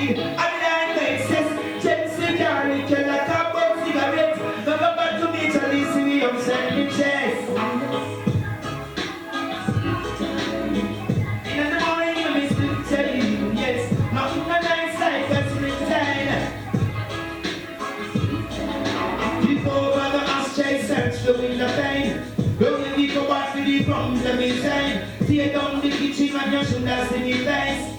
weed. I like Texas, Chelsea, Gary, Killer, Cabo, cigarettes. Never back to me, Charlie, see me, I'm sending chest. In the morning, you miss me, tell you, yes. Nothing a nice like a springtime. Keep over the ashtray, search the window pane. Don't you go back to the crumbs of me time. Tear down the kitchen and you should have seen it face.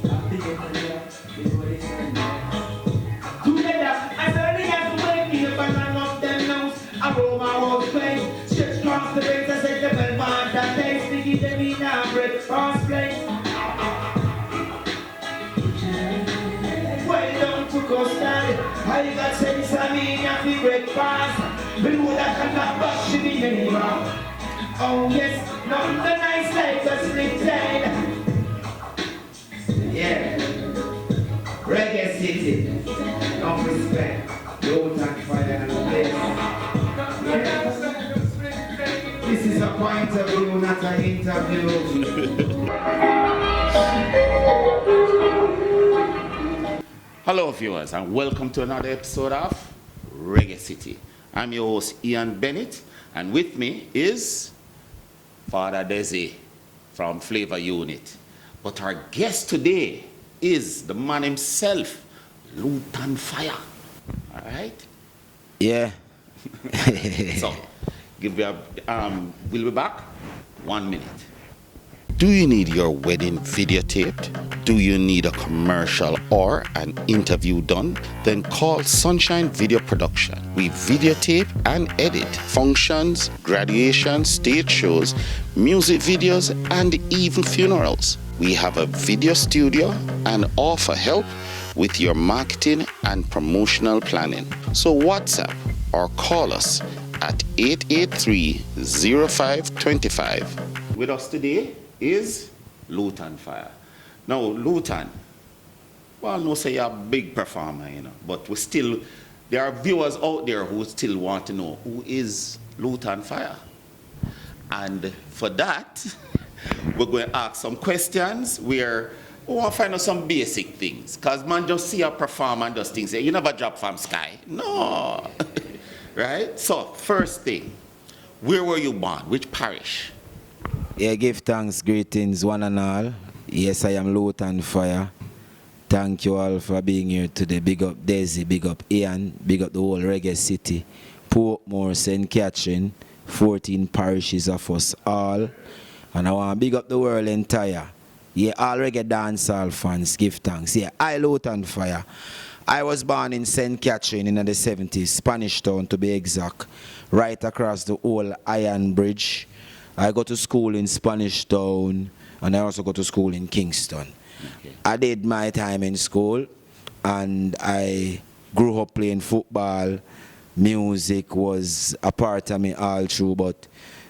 Together, I certainly have to wake me up and hang up them nose. Aroma was plain. Stretch across the base, I said the bell man that taste. They give them in a breakfast place. Well done to custard. I got sense of me and the breakfast. Below that I can't bash me anymore. Oh yes, nothing the nice like a springtime. Yeah. Reggae City. Enough respect. Luton Fyah and the place. Yeah. This is a point of view, not an interview. Hello viewers and welcome to another episode of Reggae City. I'm your host Ian Bennett and with me is Father Desi from Flavor Unit. But our guest today is the man himself, Luton Fyah. All right? Yeah. So, we'll be back 1 minute. Do you need your wedding videotaped? Do you need a commercial or an interview done? Then call Sunshine Video Production. We videotape and edit functions, graduations, stage shows, music videos, and even funerals. We have a video studio and offer help with your marketing and promotional planning. So WhatsApp or call us at 883-0525. With us today is Luton Fyah. Now, Luton, well, no say you're a big performer, you know, but there are viewers out there who still want to know who is Luton Fyah. And for that, we're going to ask some questions where we want to find out some basic things. Because man just see a performer and just think, say, you never drop from sky. No. Right? So, first thing, where were you born? Which parish? Yeah, give thanks, greetings, one and all. Yes, I am Luton Fyah. Thank you all for being here today. Big up Desi, big up Ian, big up the whole Reggae City, Portmore, St. Catherine, 14 parishes of us all. And I want to big up the world entire. Yeah, all reggae dancehall fans, give thanks. Yeah, I Luton Fyah. I was born in St. Catherine in the 70s, Spanish Town to be exact, right across the old Iron Bridge. I go to school in Spanish Town, and I also go to school in Kingston. Okay. I did my time in school, and I grew up playing football. Music was a part of me all through, but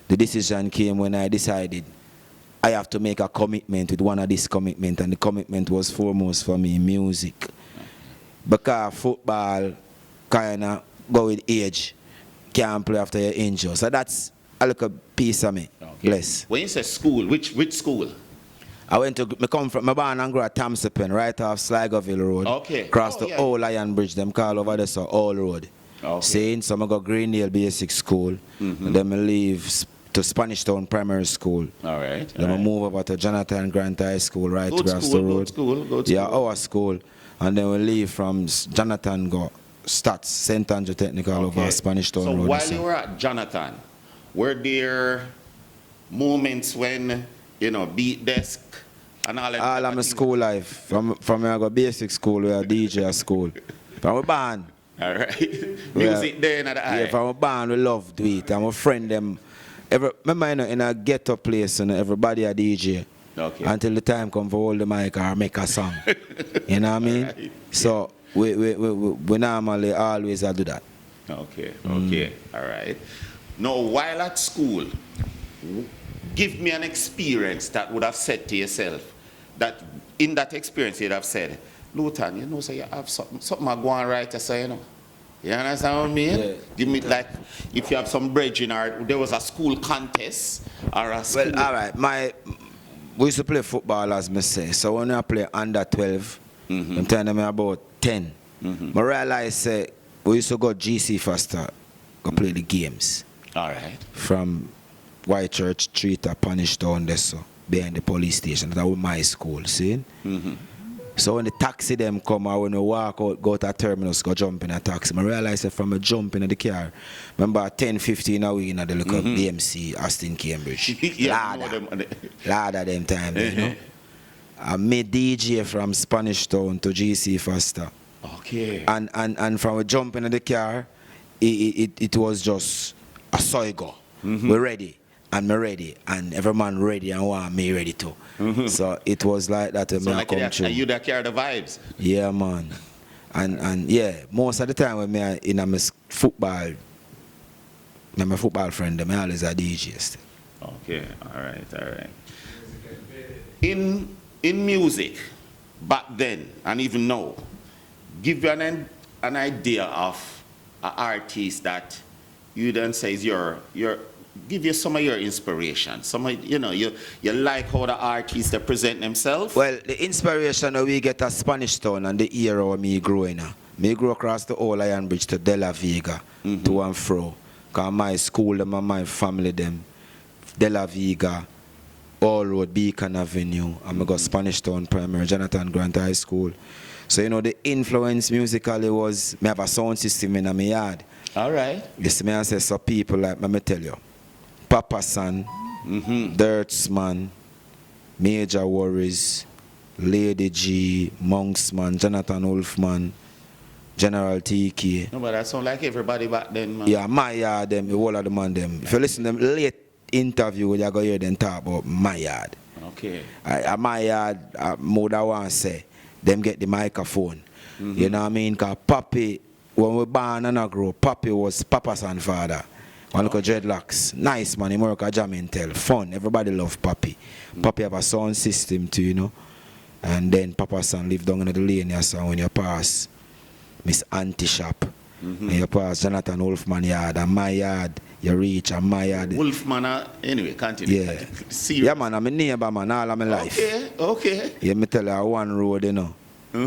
the decision came when I decided I have to make a commitment with one of these commitments, and the commitment was foremost for me, music. Because football kind of go with age, can't play after you're injured. So that's a little piece of me. Okay. Less. When you say school, which school? I went to, I come from, my born and grew at Tamsipen, right off Sligoville Road. Okay. Across the old Iron Bridge, them call over there, so Old Road. Okay. Saying, so I go Greendale Basic School, and then I leave to Spanish Town Primary School. All right. Then I move over to Jonathan Grant High School, right across the road. Good school. Yeah, our school. And then we leave from Jonathan, go Stats, St. Andrew Technical over Spanish Town Road. So while you were at Jonathan, were there moments when, you know, beat desk and all that? All of my school life. From when I go basic school, we are DJ at school. From a band. All right. Music there in the eye. Yeah, from a band, we love to it. And my friend them, remember, you know, in a ghetto place, you know, everybody a DJ. Okay. Until the time come for hold the mic or make a song. You know what I mean? Right. So we normally always do that. Okay. All right. Now, while at school, give me an experience that would have said to yourself, that in that experience you'd have said, Luton, you know, so you have something I go on right to say, you know. You understand what I mean? Yeah. Give me, like, if you have some bridging or there was a school contest or a school. Well, all right. We used to play football, as me say. So when I play under 12, I'm telling them about 10. I realized we used to go GC faster, go play the games. All right. From White Church Street to Punish Town there, so behind the police station. That was my school, see? So when the taxi them come or when we walk out, go to a terminus, go jump in a taxi, I realize that from a jump in the car, remember 10, 15 a week in the look of DMC, Austin, Cambridge. Yeah, Ladder them time, you know. I made DJ from Spanish Town to GC faster. Okay. And from a jump in the car, it was just a soigo. We're ready. And me ready, and every man ready and want me ready too. So it was like that when So I like come that, through. you that carry the vibes. Yeah, man. And yeah, most of the time when me in my football, my football friend, them always a DJ still. Okay, all right. In music, back then and even now, give you an idea of an artist that you then say is your give you some of your inspiration. Some of, you know, you like how the artists they present themselves. Well, the inspiration we get at Spanish Town and the era where me growing up. Me grew across the old Iron Bridge to De La Vega, to and fro. Cause my school them and my family them, De La Vega, All Road, Beacon Avenue, and I got Spanish Town Primary, Jonathan Grant High School. So you know the influence musically was me have a sound system in my yard. All right. You see me I say so people like me tell you. Papa San, Dirtsman, Major Worries, Lady G, Monksman, Jonathan Wolfman, General TK. No, but that sound like everybody back then, man. Yeah, my yard, them, the whole of the man, them. If you listen to them late interview, you're going to hear them talk about my yard. Okay. My yard, more than want to say, them get the microphone. You know what I mean? Because Papi, when we born and I grow, Papi was Papa's son father. One look at dreadlocks. Nice man, he work at Jam Intel. Fun. Everybody love Papi. Papi have a sound system too, you know. And then Papa's son live down in the lane here, so when you pass Miss Auntie shop, and you pass Jonathan Wolfman yard and my yard, you reach and my yard. Wolfman, anyway, continue. Yeah. See you. Yeah man, I'm a neighbor man all of my life. Okay. Yeah, me tell you one road, you know.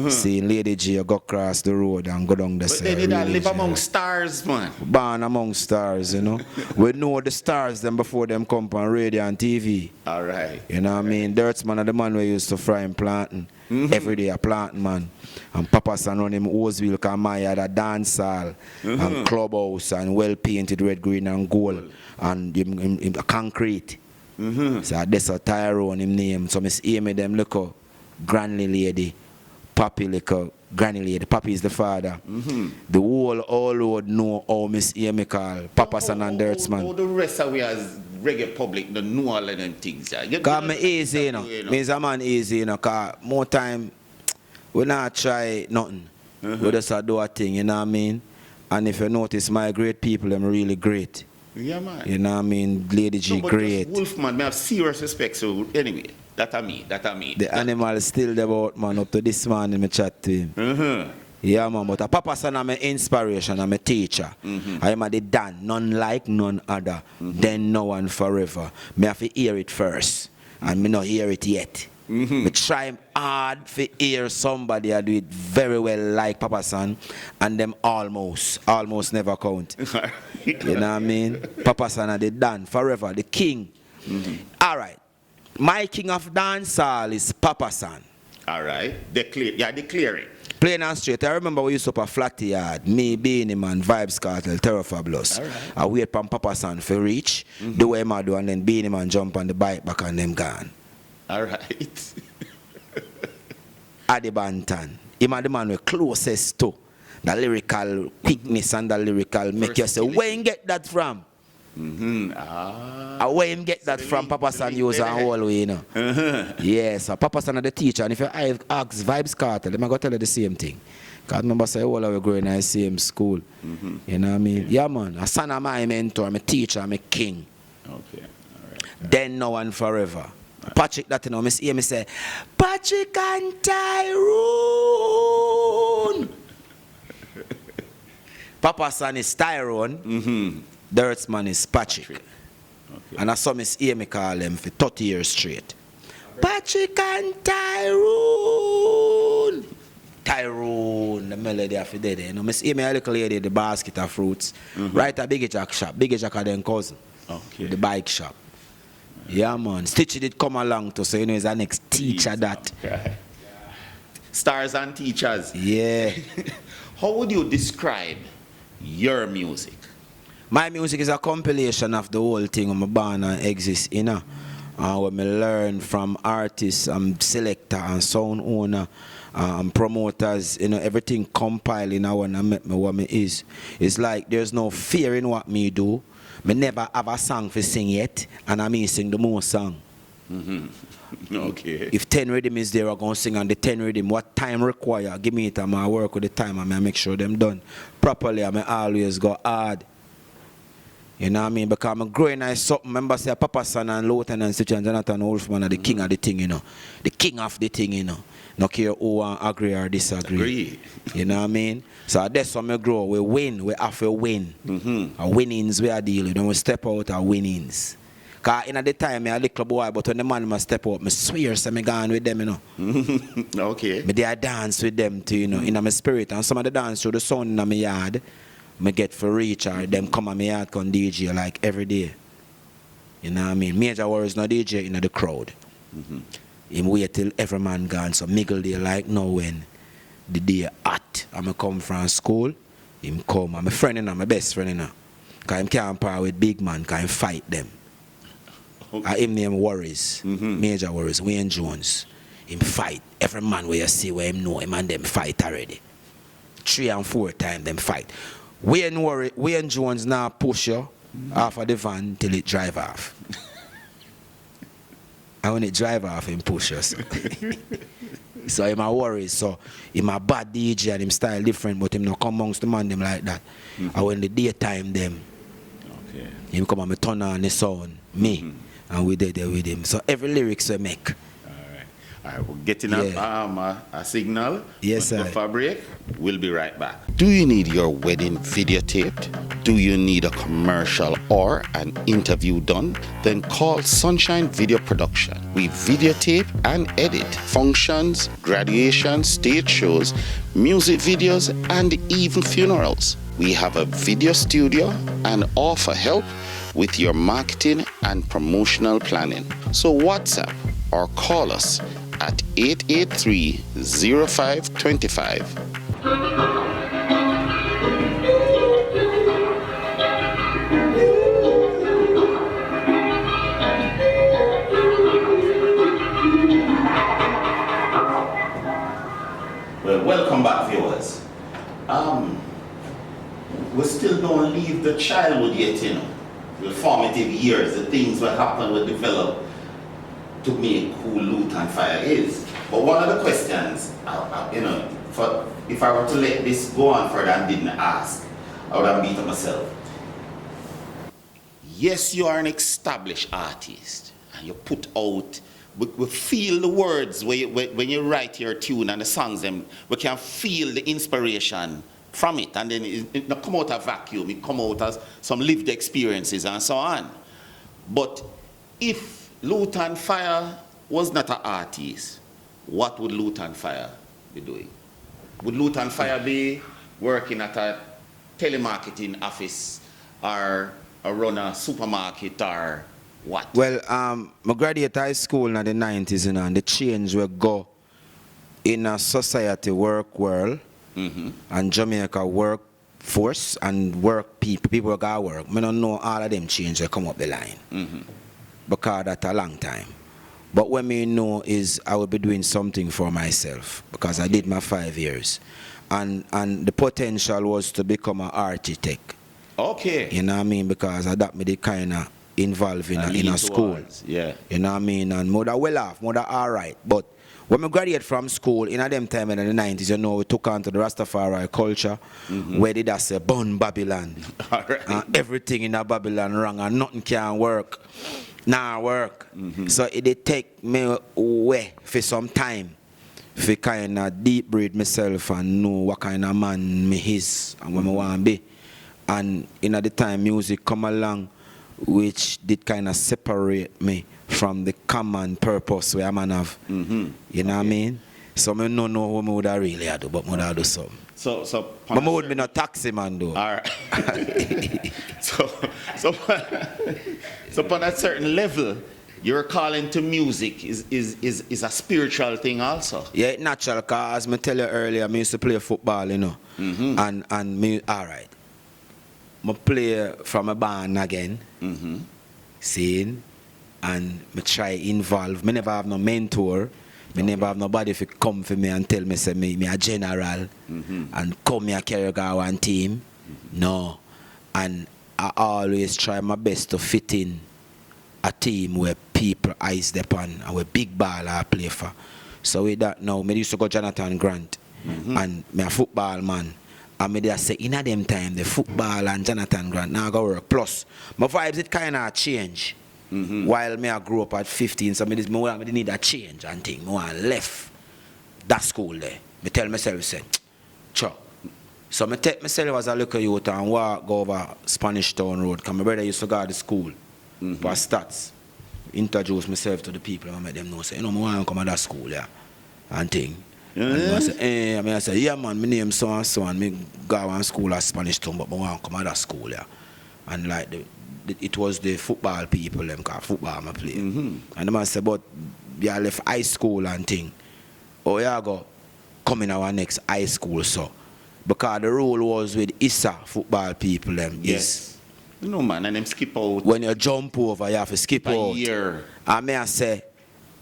Seeing Lady G, you go across the road and go down the But side. then you don't live among stars, man. Born among stars, you know. We know the stars them before them come on radio and TV. All right. You know what I mean? Dirtsman are the man we used to fry and planting. Every day a planting man. And Papa San run him Oseville, cause my had a dance hall and clubhouse and well painted red, green and gold. And him concrete. So that's a Tyrone him name. So Miss Amy them look up, granny lady. Papi like a granny lady. Papi is the father. The whole all would know how Miss Amy call Papa San and Dirtsman. All the rest of we as reggae public don't know all of them things. Cause me easy, you know. Me is a man easy, you know. Cause more time we not try nothing. We just do a thing, you know what I mean? And if you notice, my great people, them really great. Yeah, man. You know what I mean? Lady G, No, but great. Wolfman, I have serious respect. So anyway, that I mean. The animal is still there about, man. Up to this morning, me chat to him. Yeah, man. But a Papa San, I'm an inspiration. I'm a teacher. I am a the Dan, none like none other. Then, now and forever. Me have to hear it first, and me not hear it yet. Me try hard to hear somebody I do it very well like Papa San, and them almost never count. You know what I mean? Papa San are the Dan forever, the king. All right. My king of dancehall is Papa San. All right. Declare it. Plain and straight. I remember we used to up a flat yard. Me, Beanie Man, Vibes Cartel, Terror Fabulous. Right. I wait for Papa San for reach, do what I do, and then Beanie Man jump on the bike back and them gone. All right. Adi Bantan. Him and the man we're closest to. The lyrical quickness and the lyrical make you say, where you get that from? Where him get that from? Papa San use and all way, you know. Yes, so Papa San is the teacher, and if you ask Vibes Cartel, them I go tell you the same thing. Because remember, say all of we growing in the same school. You know what I mean? Yeah, man. A son of my mentor, I'm a teacher, I'm a king. Okay. All right. Then, now and forever. Patrick, that you know, Miss Amy say, Patrick and Tyrone. Papa San is Tyrone. Dirtsman is Patrick. Okay. And I saw Miss Amy call him for 30 years straight. Patrick and Tyrone. Tyrone, the melody of the day. You know, I see me a little lady, the basket of fruits. Right at Big Jack shop. Big Jack are them cousin. Okay. The bike shop. Yeah, man. Stitchy did come along to, so you know, he's the next teacher that. Okay. Stars and teachers. Yeah. How would you describe your music? My music is a compilation of the whole thing I'm born and exist, you know. When I learn from artists, selector and sound owner, and promoters, you know, everything compiled in when I met me what me is. It's like there's no fear in what me do. Me never have a song for sing yet, and I mean sing the most song. Okay. If 10 rhythm is there, I'm going to sing on the 10 rhythm. What time require? Give me it, and I work with the time, and I make sure them done properly. I always go hard. You know what I mean? Because I'm growing as something. Remember, say Papa Son and Luton and Stitch and Jonathan Wolfman are the king of the thing, you know. The king of the thing, you know. No care who agree or disagree. Agree. You know what I mean? So that's how we grow. We win. We have to win. Our winnings we are dealing. When we step out, our winnings. Because in the time, I'm a little boy, but when the man must step out, I swear so I'm going with them, you know. Okay. But I dance with them too, you know, in my spirit. And some of the dance through the sound in my yard, I get for reach or them come on my yard come DJ like every day. You know what I mean? Major Worries no DJ in the crowd. Him wait till every man gone, so Miguel they like now when the day hot. I'm come from school, him come. I'm a friend, my best friend, you know. Because him can't par with big man, because him fight them. Okay. Him name Worries, Major Worries, Wayne Jones. Him fight. Every man where you see where him know him and them fight already. 3 and 4 times them fight. Wayne Jones now push you off of the van till it drive off. And when it drive off, him push us. So him a worry. So him a bad DJ and him style different, but him not come amongst the man them like that. And when the daytime them, him come and me turn on the sound, me, and we did there with him. So every lyrics we make. All right, we're getting a signal. Yes, sir. For break. We'll be right back. Do you need your wedding videotaped? Do you need a commercial or an interview done? Then call Sunshine Video Production. We videotape and edit functions, graduations, stage shows, music videos, and even funerals. We have a video studio and offer help with your marketing and promotional planning. So WhatsApp or call us at 883-0525. Well, welcome back, viewers. We still don't leave the childhood yet, you know. The formative years, the things that happen, will develop to make who Luton Fyah is. But one of the questions, you know, if I were to let this go on further and didn't ask, I would have beat up myself. Yes, you are an established artist, and you put out, we feel the words when you write your tune and the songs, we can feel the inspiration from it, and then it not come out of vacuum, it come out as some lived experiences and so on. But if Luton Fyah was not an artist, what would Luton Fyah be doing? Would Luton Fyah be working at a telemarketing office or run a supermarket or what? Well, I graduated high school in the 90s, you know, and the change will go in a society work world and Jamaica workforce and work people got work. I don't know all of them change will come up the line. Because that's a long time. But what me know is I will be doing something for myself because I did my 5 years. And the potential was to become an architect. Okay. You know what I mean? Because that me the kind of involved in a school. Yeah. You know what I mean? And mother well off, mother all right. But when I graduated from school, in them time in the 90s, you know, we took on to the Rastafari culture, where they just say, burn Babylon. All right. And everything in a Babylon wrong and nothing can work. Nah work. So it did take me away for some time to kind of deep breed myself and know what kind of man me is and what I want to be. And in the time music come along, which did kind of separate me from the common purpose where I'm have. You know what I mean? So I don't know what I would really do, but I would do something. So But I would be no taxi man though. all right. so upon a certain level, your calling to music is a spiritual thing also. Yeah, it's natural, because I tell you earlier, I used to play football, you know. And me, all right. I play from a band again, seeing, and I try involve. I never have no mentor. I never have nobody to come for me and tell me, say me a general, and come here carry one team. No. And I always try my best to fit in a team where people eyes upon and where big ball I play for. So with that now, I used to go Jonathan Grant, and me a football man. And me there say, in a them time, the football and Jonathan Grant now go work. Plus, my vibes it kind of change. While me I grew up at 15, so me need a change and thing. Me want left that school there. Me tell myself, say, cho. So me take myself as a little youth and walk go over Spanish Town Road, because my brother used to go to school for stats. Introduce myself to the people and make them know, say, you know, I want to come to that school, yeah, and thing. And I say, yeah man, my name so and so, and me go to school at Spanish Town, but I want to come to that school, yeah. And like it was the football people, them, because football I play. And the man said, but you left high school and thing. Oh, yeah, go come in our next high school, so. Because the rule was with ISA football people, them. Yes. You know, man, and them skip out. When you jump over, you have to skip out. Year. And me I say,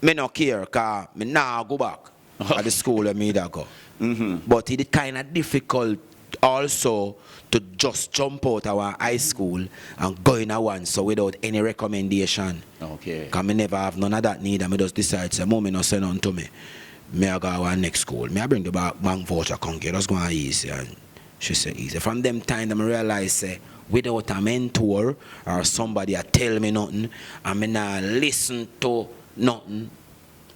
me not care, because me now go back at the school where me da go. But it is kind of difficult also to just jump out of our high school and go in a one so without any recommendation. Okay. Because me never have none of that need, and me just decide, say, Mom, no say nothing to me. Me I go to our next school. Me I bring the bank voucher, come get, just go on easy. And she said easy. From them time, I realize, say, without a mentor or somebody tell me nothing, and me not listen to nothing.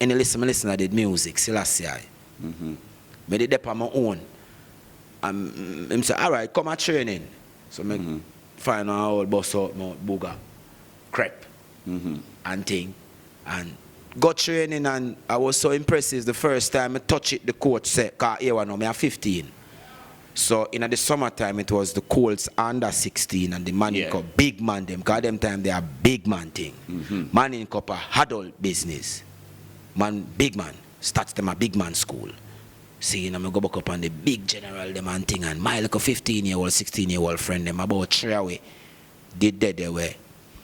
Any listen, I listen to the music, still I say. Me did that on my own. And I say, all right, come at training. So I find out how bust out my booger, crepe, and thing. And got training, and I was so impressed the first time I touch it, the coach said, because here I know me, I'm 15. So in the summertime, it was the Colts under 16 and the Manning Cup, big man them, because them time they are big man thing. Manning Cup a adult business. Man, big man, starts them a big man school. See, and I go back up on the big general them and thing, and my like a 15-year-old, 16-year-old friend them about 3 away, did that they were,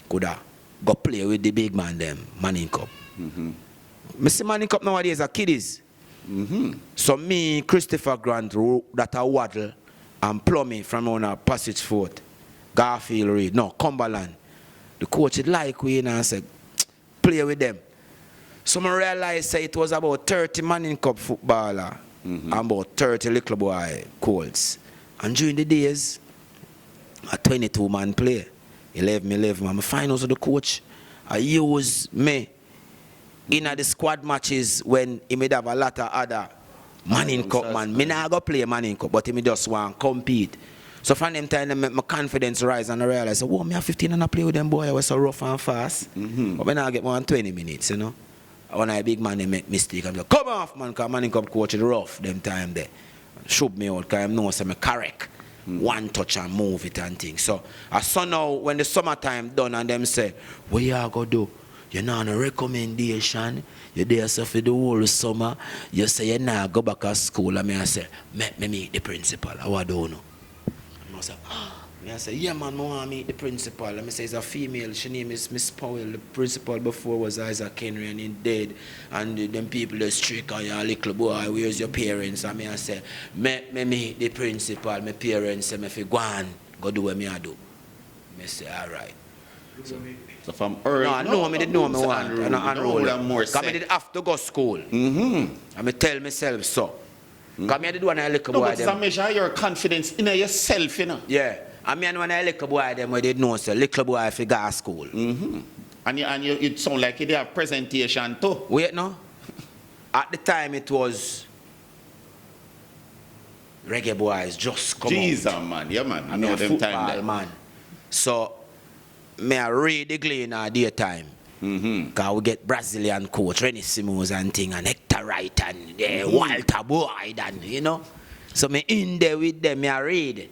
could have go play with the big man them, Manning Cup. I see Manning Cup nowadays are kiddies. So me, Christopher Grant, that a waddle and plumbing from on a Passage Fort, Garfield Reed, no, Cumberland. The coach would like we and said, play with them. So I realized it was about 30 Manning Cup footballer and about 30 little boy Colts. And during the days, a 22-man play, 11, and I find out the coach, I use me in the squad matches when he may have a lot of other Manning Cup man. Me not go play Manning Cup, but he may just want to compete. So from them time, my confidence rise and I realize, oh, me have 15 and I play with them boy, I was so rough and fast. But when I get more than 20 minutes, you know. When I big man, they make mistake, I'm like, come off, man, because Manning Cup coach is rough them time there. Shoot me out, because I know I'm correct. One touch and move it and things. So I saw now when the summertime done and them say, what you are going to do? You're not on a recommendation. You're there so for the whole summer. You say you now go back to school. And I say, let me meet the principal. I don't know. And I say, I say, yeah man, I want to meet the principal. And I say, it's a female. She name is Miss Powell. The principal before was Isaac Henry and he's dead. And them people just trick on your little boy. Where's your parents? And I say, let me meet the principal. My parents say, if you go on, go do what I do. I say, all right. So from early, I didn't know me want and enroll. Because I did have to go to school. And I tell myself so. Because I did when I little boy. No, but it's a measure your confidence in yourself, you know. Yeah. And when I little boy them, I did know so little boy if you go to school. And it sound like you have presentation too. Wait no. At the time it was Reggae Boys just come Jesus, out. man. Yeah, man. I know them time there. Man. So, me I read the Glen at daytime. Because we get Brazilian coach, Rennie Simons and thing, and Hector Wright and Walter Boyd and, you know. So me in there with them, I read.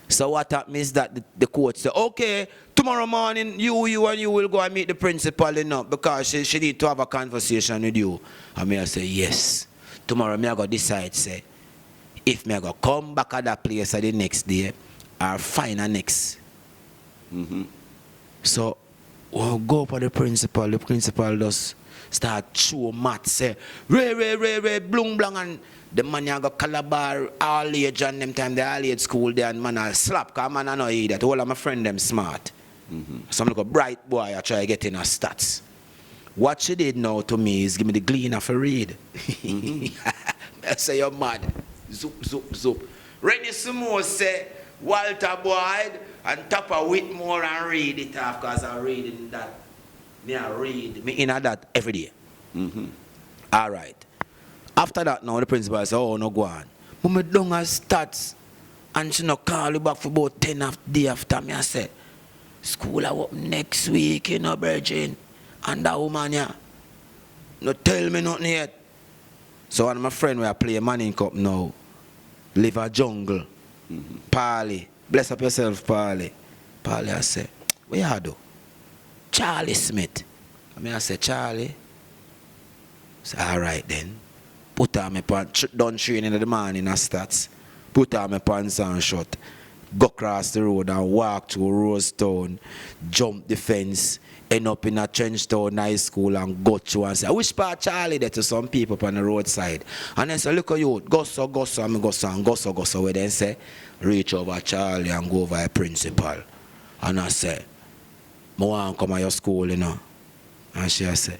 So what happened is that the coach said, okay, tomorrow morning, you will go and meet the principal, you know, because she need to have a conversation with you. And me I say, yes. Tomorrow me I go decide, say, if me I go come back at that place the next day, or find a next. So we'll go for the principal just start show math, say, Ray, blung blang, and the man you got Calabar, all age and them time, the all age school there, and man I'll slap, because man I know that all of my friend them smart. Some little bright boy I try to get in a stats. What she did now to me is give me the gleaner for read. I say you're mad. Zoop. Rennie Simons say Walter Boyd and Topper Whitmore and read it off, because I'm reading that. I read me in that every day. All right. After that now the principal said, oh no go on. But me don't have stats. And she no call you back for about 10 of the day after me. I said, school I up next week, you know, Virgin. And that woman yeah. No tell me nothing yet. So one of my friend where I play a Manning Cup now, live a jungle. Parley. Bless up yourself, Parley. Parley I say, what you do? Charlie Smith. I say, Charlie. I say, all right then. Put on my pants, done training in the morning and stats. Put on my pants and shot. Go across the road and walk to Rosetown, jump the fence, end up in a Trenchtown High School and go through and say, which part Charlie there to some people on the roadside? And then say, look at you, go so, where then say, reach over Charlie and go over a principal. And I say, I want to come to your school, you know. And she said,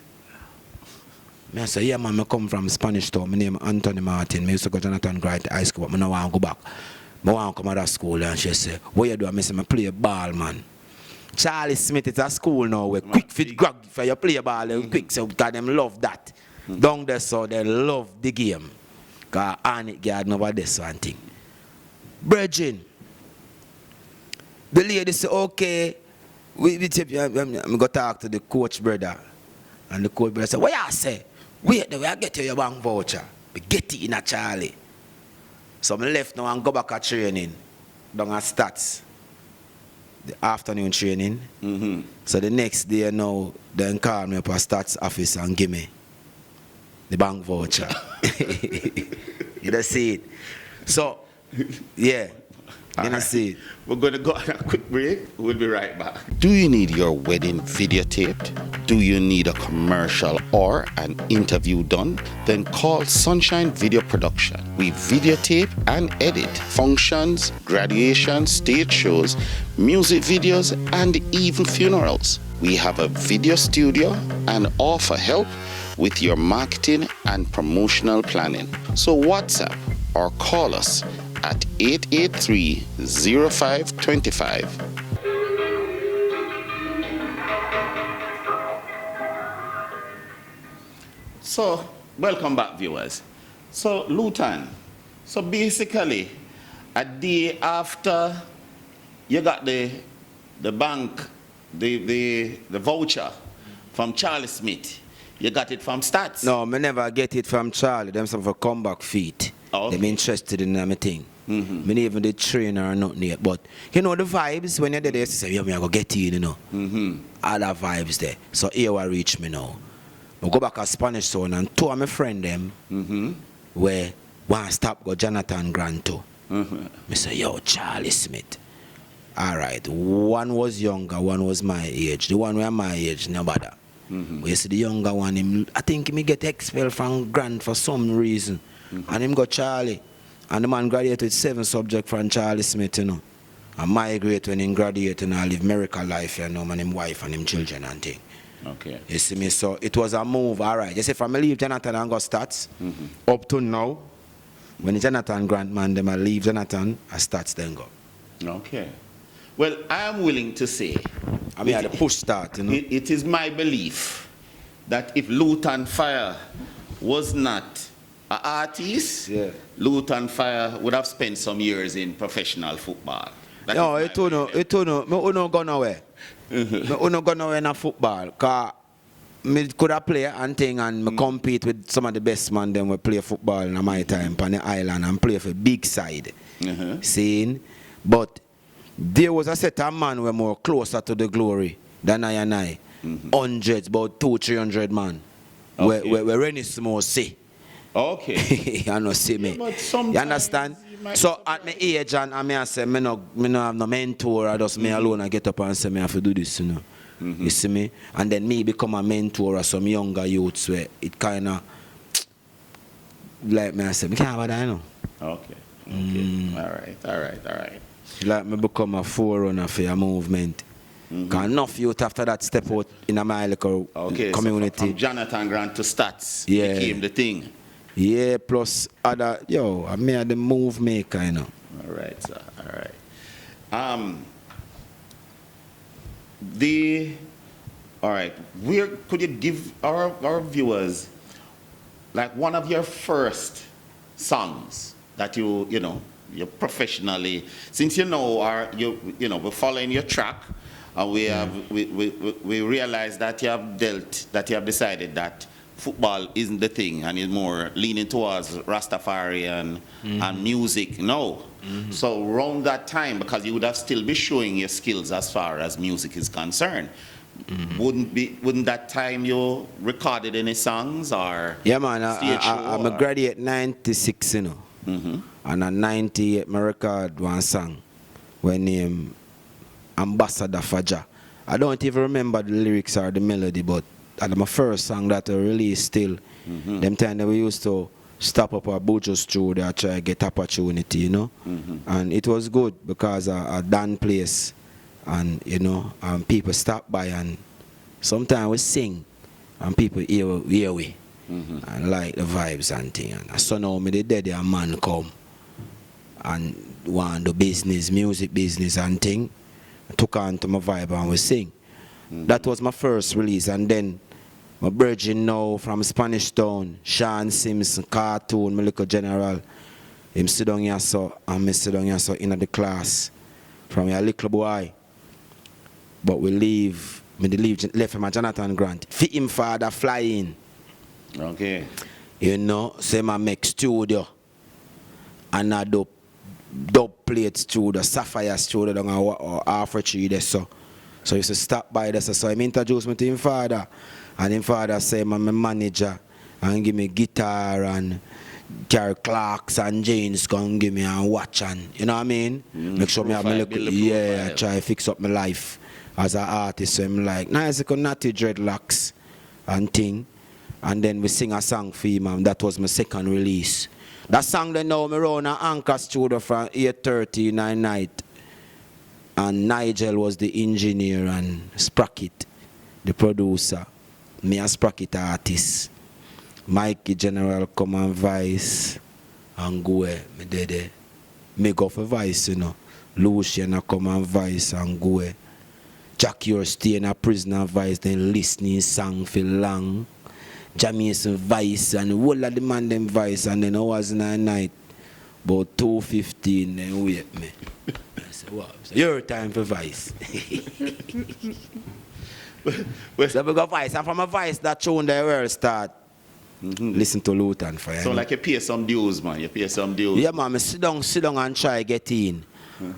I say, yeah man, I come from Spanish Town. My name is Anthony Martin. I used to go to Jonathan Wright High School, but I don't want to go back. I want to come to that school. And she said, what you do? I say, I play ball, man. Charlie Smith is at school now where quick fit grab for you play ball and quick, so because them love that. Down there so they love the game. Because Arnett guard over this one thing. Bridging. The lady said, okay, I'm going to talk to the coach brother. And the coach brother said, what you say? Wait, the way I get you your bank voucher. We get it in a Charlie. So I left now and go back at training. Down at stats. The afternoon training. So the next day now, they call me up at stats office and give me the bank voucher. You don't see it. So, yeah. You don't see it. We're going to go on a quick break. We'll be right back. Do you need your wedding videotaped? Do you need a commercial or an interview done? Then call Sunshine Video Production. We videotape and edit functions, graduations, stage shows, music videos, and even funerals. We have a video studio and offer help with your marketing and promotional planning. So WhatsApp or call us at 883-0525. So, welcome back viewers. So, Luton, so basically, a day after you got the bank, the voucher from Charlie Smith, you got it from Stats? No, I never get it from Charlie. Them some for comeback feet. Oh, okay. They're interested in my thing. Me even the trainer or nothing yet. But you know the vibes when you're there, you say, yeah, me I go get you, you know. Other vibes there. So here will reach me now. I go back to Spanish Town and two of my friend them where one stop go Jonathan Grant too. Me say, yo, Charlie Smith. Alright, one was younger, one was my age. The one where my age, no bother. But you see the younger one, him, I think he get expelled from Grant for some reason. And him got Charlie. And the man graduated with 7 subjects from Charlie Smith, you know. And my grade when he graduated and I live miracle life, you know, and him wife and him children and thing. Okay. You see me, so it was a move, all right. You see, from I leave Jonathan and go stats, up to now, when Jonathan Grant man, them I leave Jonathan, I stats then go. Okay. Well, I am willing to say, I mean, I had a push start, you know. It is my belief that if Luton Fyah was not an artist, Luton Fyah would have spent some years in professional football. No, it don't go nowhere. I don't go nowhere in football. Because I could have play and thing and I compete with some of the best man them we play football in my time on the island and play for big side. Seeing? But there was a set of man who were more closer to the glory than I and I. Hundreds, about 200-300 man. Okay. Where Renissimo see. Okay. You know, see me. You understand? So at my age and I say, me no have no mentor, I just me alone I get up and say, me have to do this, you know. You see me? And then me become a mentor of some younger youths where it kind of, like me I say, me can't have that, you know. Okay. All right. Like me become a forerunner for your movement. Because enough youth after that step out in my local community. So from Jonathan Grant to Stats became the thing. Yeah, plus other, I made the move maker, you know. All right, sir. All right. All right. Where could you give our viewers like one of your first songs that you professionally, since we're following your track, and we realize that you have decided that football isn't the thing and is more leaning towards Rastafari and music. No. So around that time, because you would have still be showing your skills as far as music is concerned, wouldn't that time you recorded any songs or yeah man, I'm a graduate 96, you know. And in 98 I record one song when named Ambassador Faja. I don't even remember the lyrics or the melody, but that's my first song that I released still. Them time that we used to stop up our Bujo studio and try to get opportunity, you know. And it was good because I done place and people stop by and sometimes we sing and people hear we and like the vibes and things. And so now me the day a man come and want the business, music business and thing. I took on to my vibe and we sing. That was my first release, and then my virgin now from Spanish Town, Sean Simpson, cartoon, my little general. Him sit down here so, and me sit down here so in the class from a little boy. But we left from Jonathan Grant. Fit him father flying. Okay. Say my make studio. And I do dub plate studio, Sapphire studio down or half a tree there so. So he used to stop by there so he introduced me to him father. And him father say I'm my manager and give me guitar and carry clocks and jeans come give me and watch and you know what I mean? Make sure me have my look, I try to fix up my life as an artist. So I'm like, nice natty dreadlocks and thing. And then we sing a song for him and that was my second release. That song they know me run an Anchor studio from 8:30 in the night. And Nigel was the engineer and Sprocket, the producer. Me a Sprocket artist. Mikey General come and Vice and go me did me go for Vice, you know. Lucian come and Vice and go. Jack Yor stay in a prisoner Vice, then listening song for long. Jamaican Vice and all of the man them Vice, and then I was in the night about 2:15 then wake me. I said, what? Your time for Vice. So we got Vice, and from a Vice that tune the world start. Listen to Luton Fyah. So like you pay some dues, man. You pay some dues. Yeah, man. Sit down and try get in.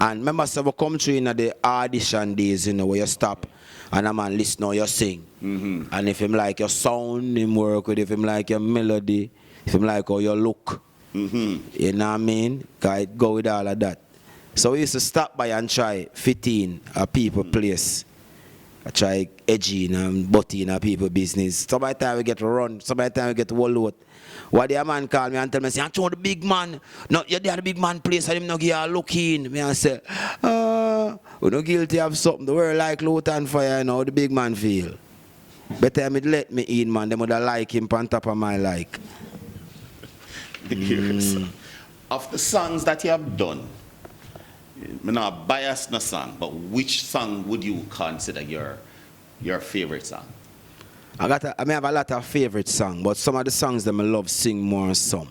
And remember, so we come through in the audition days, where you stop and a man listen or you sing. And if him like your sound, him work with. If him like your melody, if him like how you look. You know what I mean? Cause go with all of that. So we used to stop by and try fit in a people place. I try edging and butting a people business. Some by the time we get run, some by the time we get wall out. What the man call me and tell me, say, I'm the big man. No, you're the big man place and him not give a look in. Me and say, we're not guilty of something. The world like Luton Fyah, how the big man feel. Better me let me in, man. They would have like him on top of my like. Of the songs that you have done, I'm not biased no song, but which song would you consider your favorite song? I have a lot of favorite songs, but some of the songs that I love sing more than some.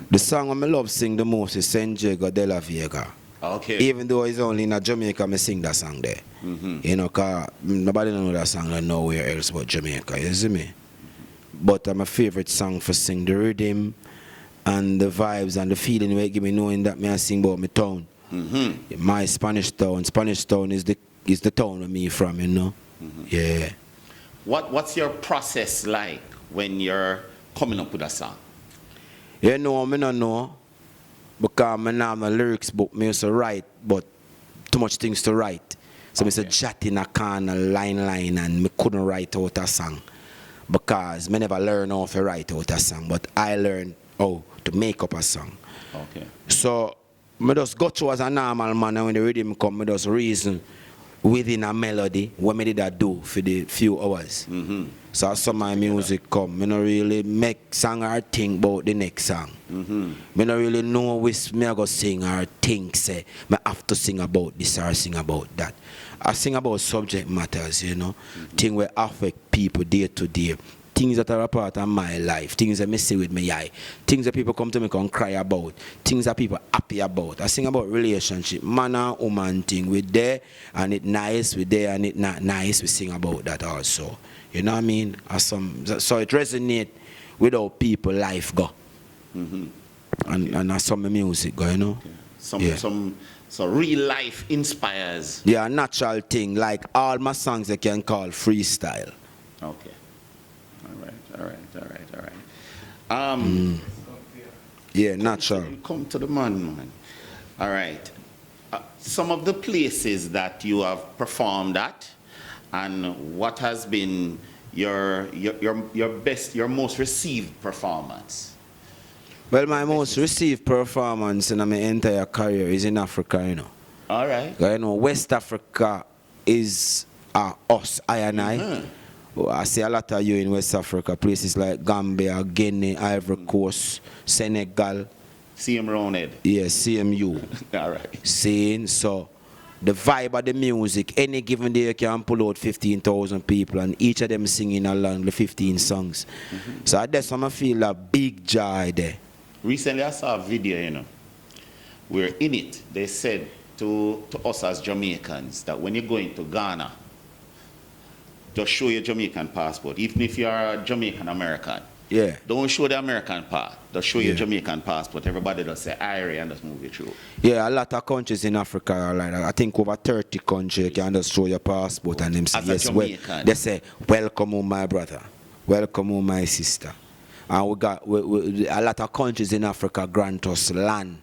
The song I love sing the most is San Diego de la Vega. Okay. Even though it's only in Jamaica, I sing that song there. You know, cause nobody know that song like nowhere else but Jamaica, you see me? But my favorite song for sing the rhythm and the vibes and the feeling where it give me knowing that me I sing about my town. My Spanish town. Spanish town is the town where me from, you know? Yeah. What's your process like when you're coming up with a song? You know, I don't know. Because I have my lyrics book, I used to write, but too much things to write. So I used to jot in a corner, line, and I couldn't write out a song. Because I never learned how to write out a song, but I learned how to make up a song. Okay. So I just go through as a normal man, and when the rhythm come, I just reason within a melody what I did I do for the few hours. So as some of my music come, I don't really make song or think about the next song. I don't really know which me I go sing or think say I have to sing about this or sing about that. I sing about subject matters, you know, things that affect people day to day. Things that are a part of my life, things that I see with my eye, things that people come to me and cry about, things that people happy about. I sing about relationship, man and woman thing. We there and it nice, we there and it not nice, we sing about that also. You know what I mean? So it resonates with how people life go. And that's some music go, you know? So real life inspires. Yeah, a natural thing, like all my songs they can call freestyle. Okay. All right. Yeah, natural. Come to the man. All right. Some of the places that you have performed at, and what has been your best, your most received performance? Well, my most received performance in my entire career is in Africa, you know. All right. You know, West Africa is us, I and I. I see a lot of you in West Africa, places like Gambia, Guinea, Ivory Coast, Senegal. CM Roundhead. Yes, CMU. All right. Seeing, so the vibe of the music, any given day you can pull out 15,000 people and each of them singing along the 15 songs. So that's why I feel a big joy there. Recently I saw a video, you know, where in it they said to us as Jamaicans that when you're going to Ghana, just show your Jamaican passport, even if you're a Jamaican American. Yeah. Don't show the American part. Just show your Jamaican passport. Everybody just say Irie and just move it through. Yeah, a lot of countries in Africa are like that. I think over 30 countries you can just show your passport and them say, yes, well, they say, welcome home, my brother. Welcome home, my sister. And we got a lot of countries in Africa grant us land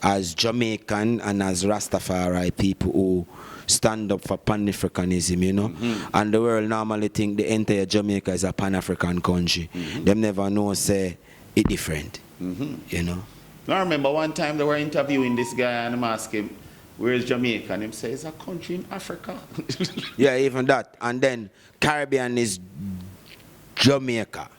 as Jamaican and as Rastafari people who stand up for Pan-Africanism, you know. And the world normally think the entire Jamaica is a Pan-African country. Them never know say it different, you know. I remember one time they were interviewing this guy and I'm asking him, where is Jamaica? And him says, it's a country in Africa. Yeah, even that. And then Caribbean is Jamaica.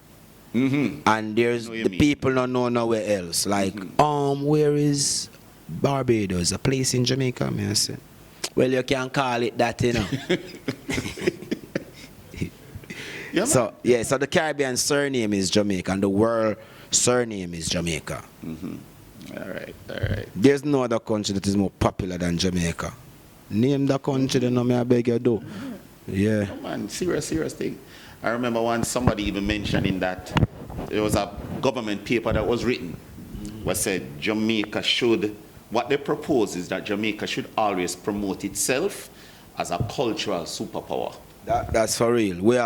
And there's the people don't know nowhere else. Like, where is Barbados? A place in Jamaica, may I say? Well, you can call it that, you know. So the Caribbean surname is Jamaica and the world surname is Jamaica. All right. There's no other country that is more popular than Jamaica. Name the country, then I beg you do. Yeah. Oh man, serious thing. I remember once somebody even mentioning that there was a government paper that was written what said Jamaica should, what they propose is that Jamaica should always promote itself as a cultural superpower. That's for real. We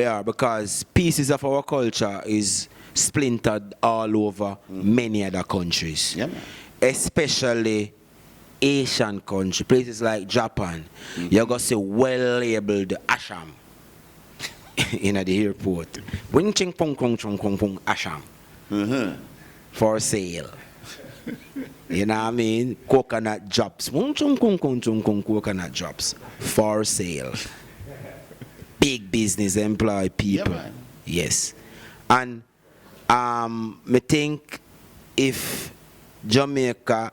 are because pieces of our culture is splintered all over many other countries. Yeah, man. Especially Asian countries, places like Japan. You're going to see well-labeled asham in the airport. Asham. For sale. You know what I mean? Coconut drops. Coconut drops. For sale. Big business employ people. Yeah, man. Yes. And I think if Jamaica,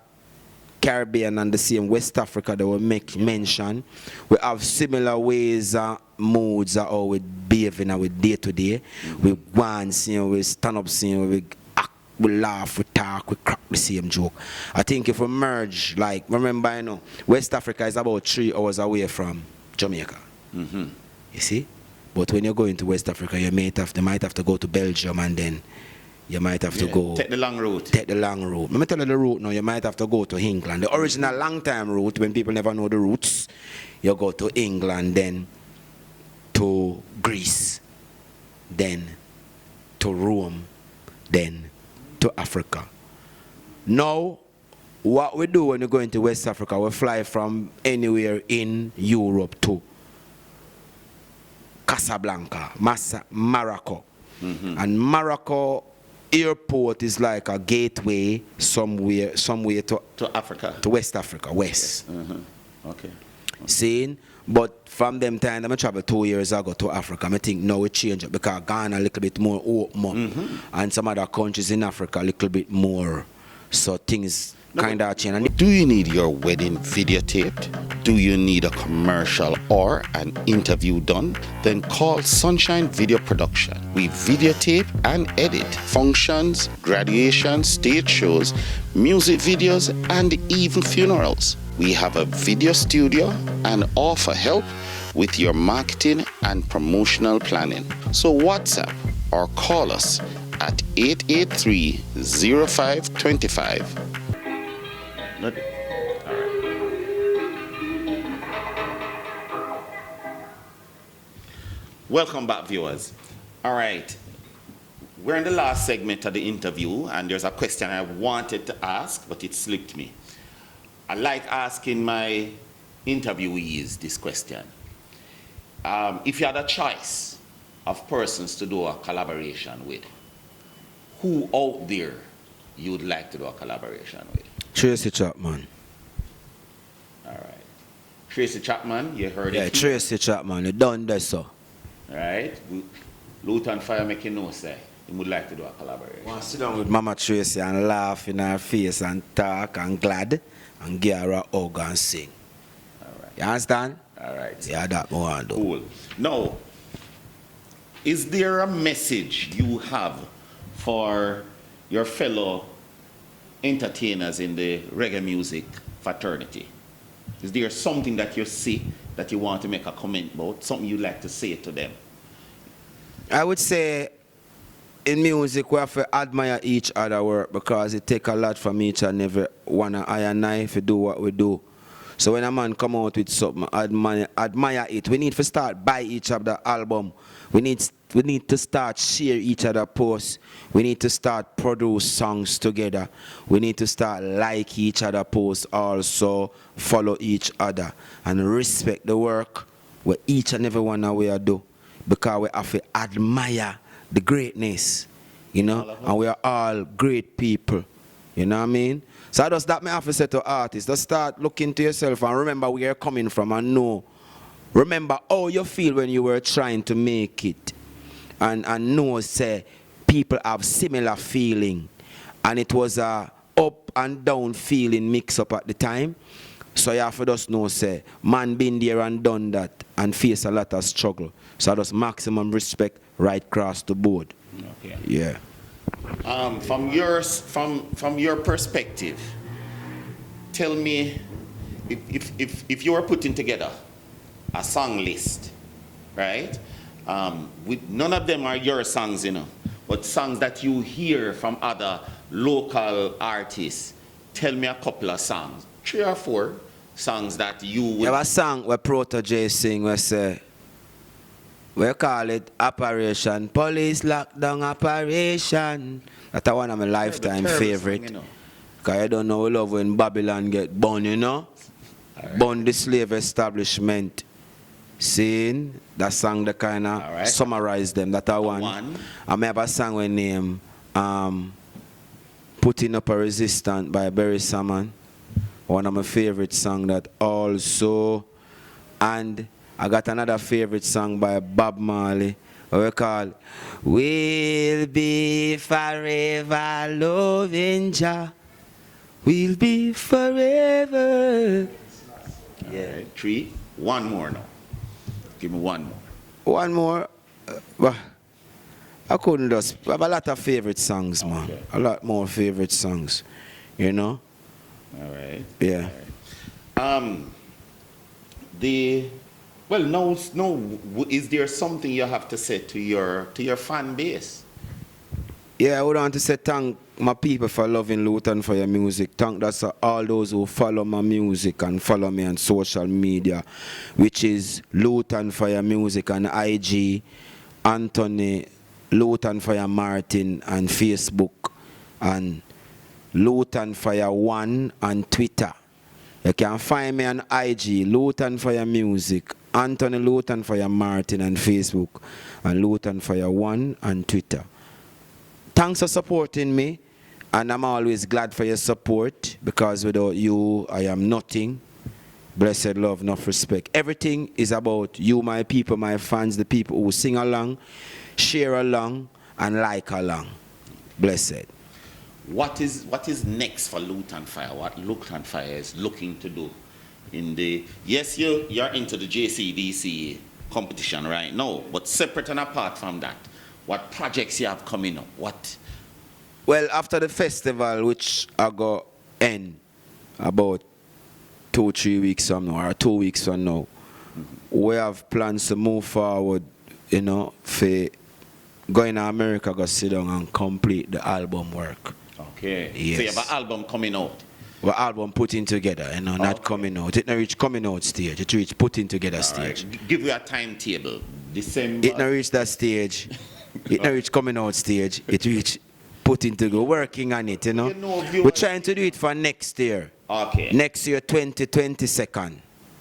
Caribbean and the same West Africa that we make mention, we have similar ways and moods of how we behave in our day to day. We want, we stand up, we act we laugh, we talk, we crack the same joke. I think if we merge, like, remember, you know, West Africa is about 3 hours away from Jamaica. Mm-hmm. You see? But when you go into West Africa, you might have to go to Belgium, and then you might have to go... Take the long route. Take the long route. Let me tell you the route now. You might have to go to England. The original long-time route, when people never know the routes, you go to England, then to Greece, then to Rome, then to Africa. Now, what we do when we go into West Africa, we fly from anywhere in Europe to Casablanca, Morocco. Mm-hmm. And Morocco airport is like a gateway somewhere to Africa. To West Africa, west. Yes. Mm-hmm. Okay. Seeing? But from them time, I traveled 2 years ago to Africa. I think now it changed because Ghana a little bit more open up, Mm-hmm. and some other countries in Africa a little bit more. So things kind of change. And Do you need your wedding videotaped? Do you need a commercial or an interview done? Then call Sunshine Video Production. We videotape and edit functions, graduations, stage shows, music videos, and even funerals. We have a video studio and offer help with your marketing and promotional planning. So WhatsApp or call us at 883-0525. All right. Welcome back, viewers. All right. We're in the last segment of the interview, and there's a question I wanted to ask, but it slipped me. I like asking my interviewees this question. If you had a choice of persons to do a collaboration with, who out there you would like to do a collaboration with? Tracy Chapman. All right. Tracy Chapman, you heard Yeah, it. Tracy Chapman, you done that, so. All right. Luton Fyah make you know, say, he would like to do a collaboration. I want to sit down with Mama Tracy and laugh in her face and talk and glad and give her a hug and sing. All right. You understand? All right. Yeah, that I want to do. Cool. Now, is there a message you have for your fellow entertainers in the reggae music fraternity? Is there something that you see that you want to make a comment about, something you'd like to say to them? I would say in music we have to admire each other work because it takes a lot from each and every one of I and I to do what we do. So when a man come out with something, admire it. We need to start buy each other album. We need to start share each other posts. We need to start produce songs together. We need to start like each other posts, also follow each other and respect the work what each and every one of we are do, because we have to admire the greatness, you know, and we are all great people, you know what I mean? So does that may have to say to artists, just start looking to yourself and remember where you're coming from and know. Remember how you feel when you were trying to make it. And know, say, people have similar feeling. And it was a up and down feeling mix up at the time. So you have to just know, say, man been there and done that and face a lot of struggle. So just maximum respect right across the board. Okay. Yeah. From your perspective, tell me if you were putting together a song list, right? With none of them are your songs, you know, but songs that you hear from other local artists. Tell me a couple of songs, 3 or 4 songs that you would. You have a song where Protege sing, we say, we call it Operation Police Lockdown Operation. That's one of my lifetime favorite. Song, you know. Because I don't know, we love when Babylon get born, you know? Right. Born the slave establishment. Seeing that song that kind of right. summarize them. That one. I have a song with name Putting Up a Resistance by Barry Salmon. One of my favorite songs that also. And I got another favorite song by Bob Marley. We call We'll Be Forever Loving Jah. We'll be forever. Yeah. Right. 3. One more now. Give me one more. One more. I couldn't just I have a lot of favorite songs, man. Okay. A lot more favorite songs. You know? All right. Yeah. The well, no. Is there something you have to say to your fan base? Yeah, I would want to say thank my people for loving Luton Fyah music. Thank that's all those who follow my music and follow me on social media, which is Luton Fyah music on IG, Anthony Luton Fyah Martin on Facebook, and Luton Fyah 1 on Twitter. You can find me on IG, Luton Fyah music, Anthony Luton Fyah Martin on Facebook, and Luton Fyah 1 on Twitter. Thanks for supporting me, and I'm always glad for your support, because without you, I am nothing. Blessed love, enough respect. Everything is about you, my people, my fans, the people who sing along, share along, and like along. Blessed. What is next for Luton Fyah? What Luton Fyah is looking to do in the yes, you're into the JCDC competition right now, but separate and apart from that, what projects you have coming up? What? Well, after the festival, which I go end about 2-3 weeks from now, or 2 weeks from now, we have plans to move forward, you know, for going to America, go sit down and complete the album work. Okay. Yes. So you have an album coming out. The album putting together, you know, not coming out. It not reach coming out stage. It reach putting together stage. Right. Give you a timetable. December. It not reach that stage. It not reach coming out stage. It reach putting together, working on it, you know. We're trying to do it for next year. Okay. Next year, 2022.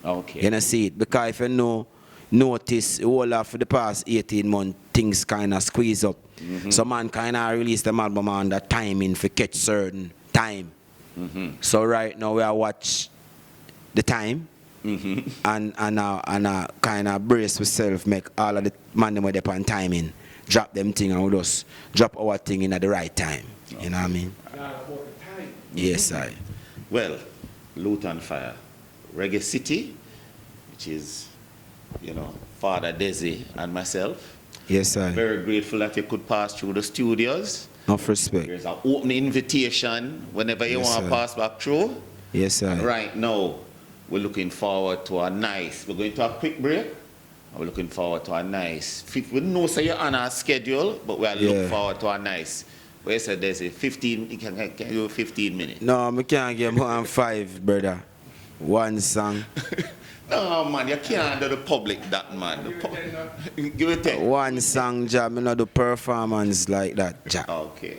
Okay. You know, see it. Because if you notice, all of the past 18 months, things kind of squeeze up. So man kind of release the album on the timing for catch certain time. So right now we are watch the time and kind of brace ourselves, make all of the man them with them on timing, drop them thing and we just drop our thing in at the right time. You know what I mean? Yes, I. Well, Luton Fyah, Reggae City, which is, you know, Father Desi and myself. Yes, I. Very grateful that you could pass through the studios. Enough respect. There's an open invitation whenever you Yes, want to sir. pass back through. Yes, sir. Right now, we're looking forward to a nice, we're going to a quick break. We're looking forward to a nice, we know say you're on our schedule, but we are looking forward to a nice, where you said there's a 15, you can do 15 minutes. No, I can't give more than 5, brother. One song. No, man, you can't do the public that, man. Give it 10. One song job, I not do performance like that job. Okay.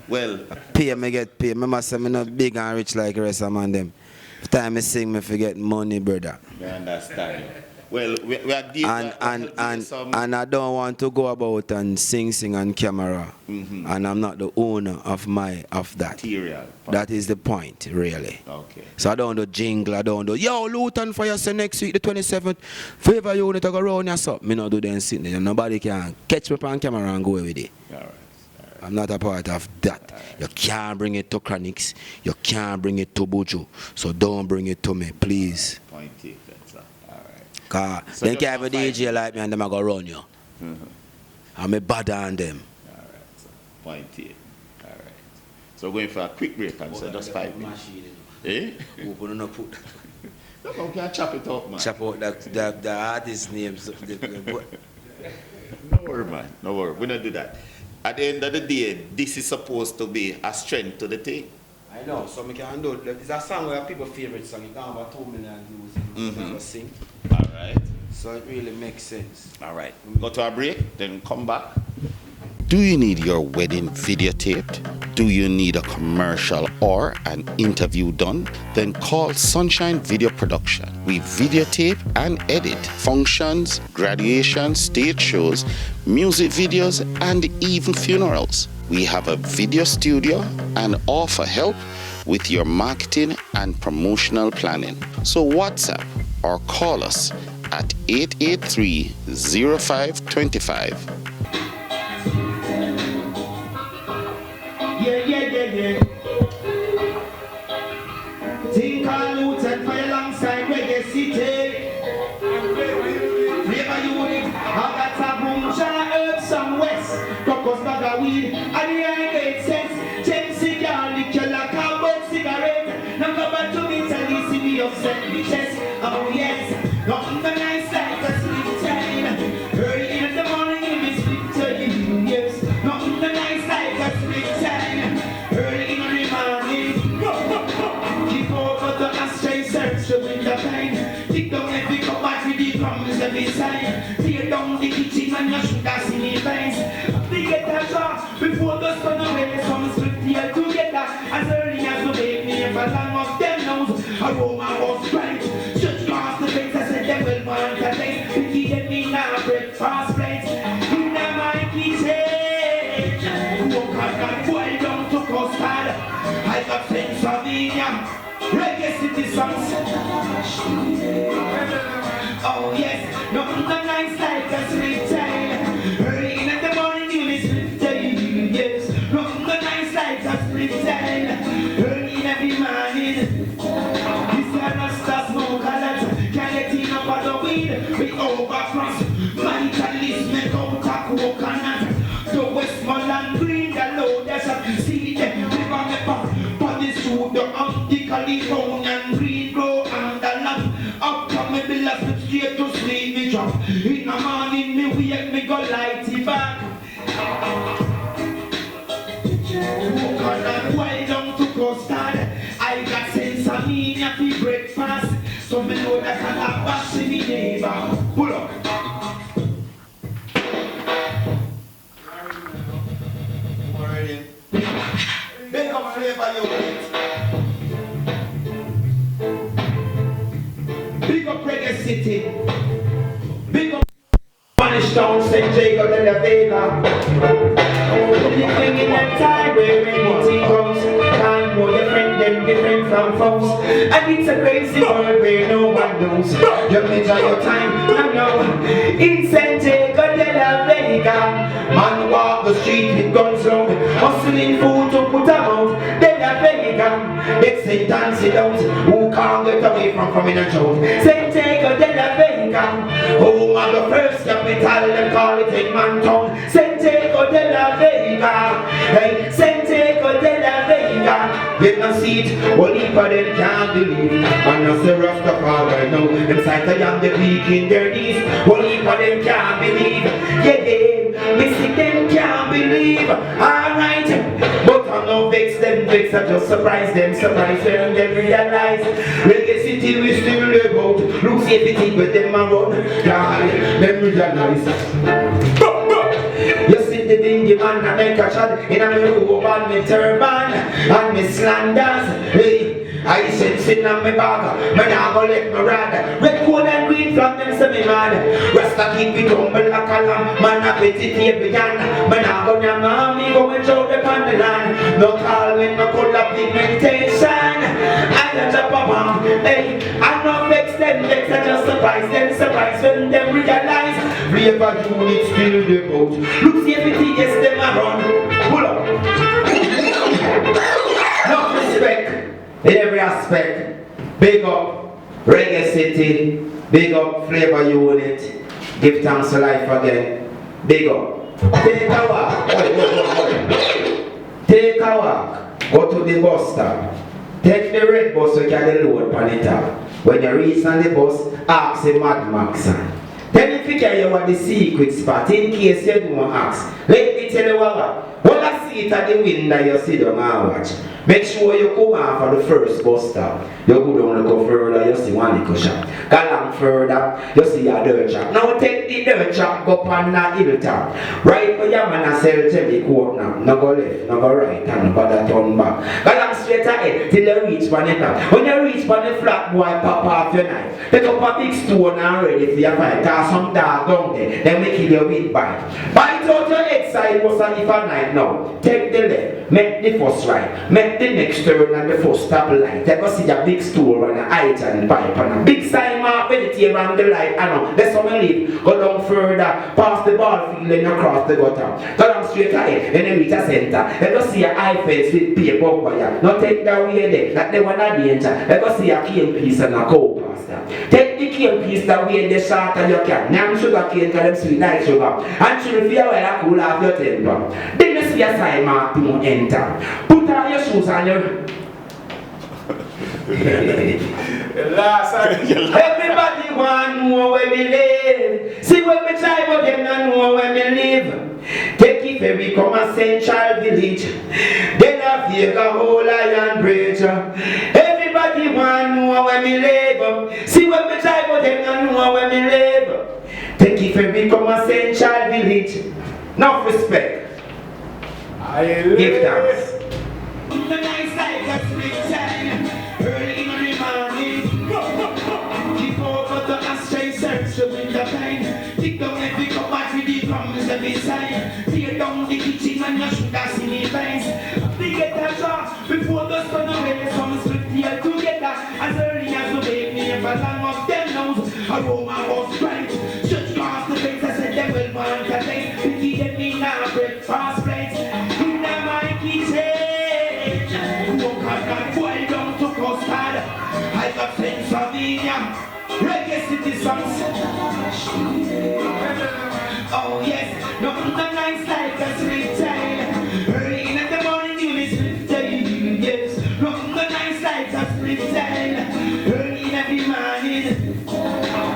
Well, Pay me get paid. I must say I'm not big and rich like the rest of man them. Every time I sing, me forget money, brother. I understand. Well, we are deep. And I don't want to go about and sing on camera. And I'm not the owner of that. Material. That is the point, really. Okay. So I don't do jingle, I don't do, yo, Luton Fyah say next week, the 27th, favor you need to go around your stuff. Me not do them sitting there. Nobody can catch me on camera and go with it. All right. I'm not a part of that. You can't bring it to Chronics. You can't bring it to Buju. So don't bring it to me, please. Point taken, sir. All right. Cause So then just can have a DJ like me and them I go run you. I'm a bad on them. All right, sir. Point taken. All right. So we're going for a quick break, and so just 5 minutes. Eh? Open up, put No, we can chop it up, man. chop out the artist names. No worry, man. No worry. We don't do that. At the end of the day, this is supposed to be a strength to the thing. I know, so we can do it. It's a song where people favorite song. You can't have 2 million views and sing. All right. So it really makes sense. All right. Go to a break, then come back. Do you need your wedding videotaped? Do you need a commercial or an interview done? Then call Sunshine Video Production. We videotape and edit functions, graduations, stage shows, music videos, and even funerals. We have a video studio and offer help with your marketing and promotional planning. So WhatsApp or call us at 883-0525. Yeah. Think on Luton Fyah alongside Reggae City. Flavor unit, I got a boom, herbs some west. down the kitchen and you should have seen me veins. We get a shot before the sun away. Some split here together as early as the baby. But none of them knows aroma was bright. Just cross the face, I said they will want to taste. We keep them in our breakfast plates. In my kitchen, walk out and boil down to custard. I got Pennsylvania, reggae city songs. Oh yes, nothing but nice like a sweet time. Early in the morning you miss split time. Yes, nothing but nice like a split time. Early in every morning. This a rasta smoke a lot. Can't get enough of the weed. We overcross. Man can list make out a coconut. The Westmoreland green, the low desert. See them, river me pop. Body suit, the Californian green grow and the land. Up from me bill slip straight to sleep me drop. In the morning me wake me go light it back. Coconut wild down to custard. I got sense of me for breakfast. So me know that I have bash in me neighbor. Pull up. Big up flavor you want. Big up Reggae City. Big up Spanish Town, St. Jacob de la Vega. Living in a time where anything comes. Can't know your friend, them different from folks. And it's a crazy world where no one knows. You measure your time, no. In St. Jacob de la Vega. Man walk the street with guns out, hustling food to put them out. De la Vega, it's St. Nancy out. Who can't get away from coming and out? St. Jacob de la Vega, home of the first capital, them call it Egmont Town. St. Jacob de la Vega, hey, St. Jacob de la Vega. Get no seat, one heap of them can't believe. And as the Rastafari now, them sight I am the weak in their knees. One heap of them can't believe. Yeah, me see them can't believe. Alright, but I'm no vex them, vex I just surprise them when they realize Reggae City we still live out. Look see everything with them around. Yeah, them realize. You see the dingy man and make a shot in a me robe and me turban and me slanders. Hey, I sense in on me bag, man I go let me rad. Red, gold and green from them say me mad. Rasta keep it humble like a lamb, man a vegetarian. Man I go na mommy go and show the pan the land. No call me no color pigmentation. I a drop a bomb, hey, I no vex them, vex I just surprise when them realize. Flavor unit still the boat. Look see everything yes them around. Pull up. No respect in every aspect. Big up Reggae City. Big up Flavor Unit. Give thanks to life again. Big up. Take a walk. Take a walk. Go to the bus stop. Take the red bus so you can load on the top. When you reach on the bus, ask the Mad Max. Then if you carry you at the secret spot, in case you don't ask, let me tell you what. When I see it at the window, you sit down and watch. Make sure you come out for the first bus stop. You go down, look further, you see one little shop. Go along further, you see a dirt shop. Now take the dirt shop, go on that hilltop. Right where your man sell jelly coat now. No go left, no go right, and no bother turn back. Go along straight ahead till you reach on the top. When you reach on the flat, boy, pop off your knife. Take up a big stone and ready for your fight. Cause some dog down there, then make it your with bite. Bite out your head side, was a if a night now. Take the left, make the first right, make the next turn and the first stop light. You go see a big store and a height and pipe and a big sign mark vegetarian around the light. I know, that's how I live. Go down further, past the ball field and you cross the gutter. Go down straight ahead and then reach a center. You go see a high fence with paper wire. Not take that way there, that they want a danger. You go see a cane piece and a cow pasture. Take the cane piece that way the shorter you can. Now sugar cane because them sweet like sugar. And chill for a while and cool off your temper. Then you see a sign mark to enter. Put on your shoes and your... Everybody want to know where we live. See where we try but them not know where we live. Take it ferry come a Central Village. Then a Vega whole iron bridge. Everybody want to know where we live. See where we try but them not know where we live. Take if we become a St. Child village, enough respect. Give thanks. The nice life that's return early in the morning. Keep over the ashtray, search the window pane. Dig down every cup back with the crumbs every side. Tear down the kitchen and you should have seen the veins. We get a jar before the sun away. Some split here together as early as the baby. If a long of them knows aroma was bright. Church cast the face, I said they will want a taste. We keep them in our breakfast plates. In the my kitchen. Boy down to custard. I got Pennsylvania. Reggae City songs. Oh yes, nothing the nice like a sweet time. Early in the morning you miss sweet time. Yes, nothing the nice like a sweet time. Early in the morning.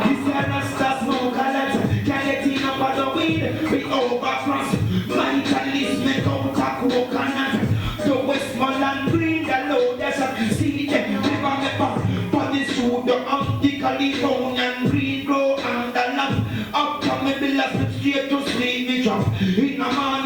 This a Rasta smoke a lot. Can't get enough of the weed. We overcross. Mentalist make out a coconut. The Westmoreland green, the low desert. See them, live on the park. But the suit, the Californian green grow and the land. Up from the villa, straight to sleep, me drop. In a man.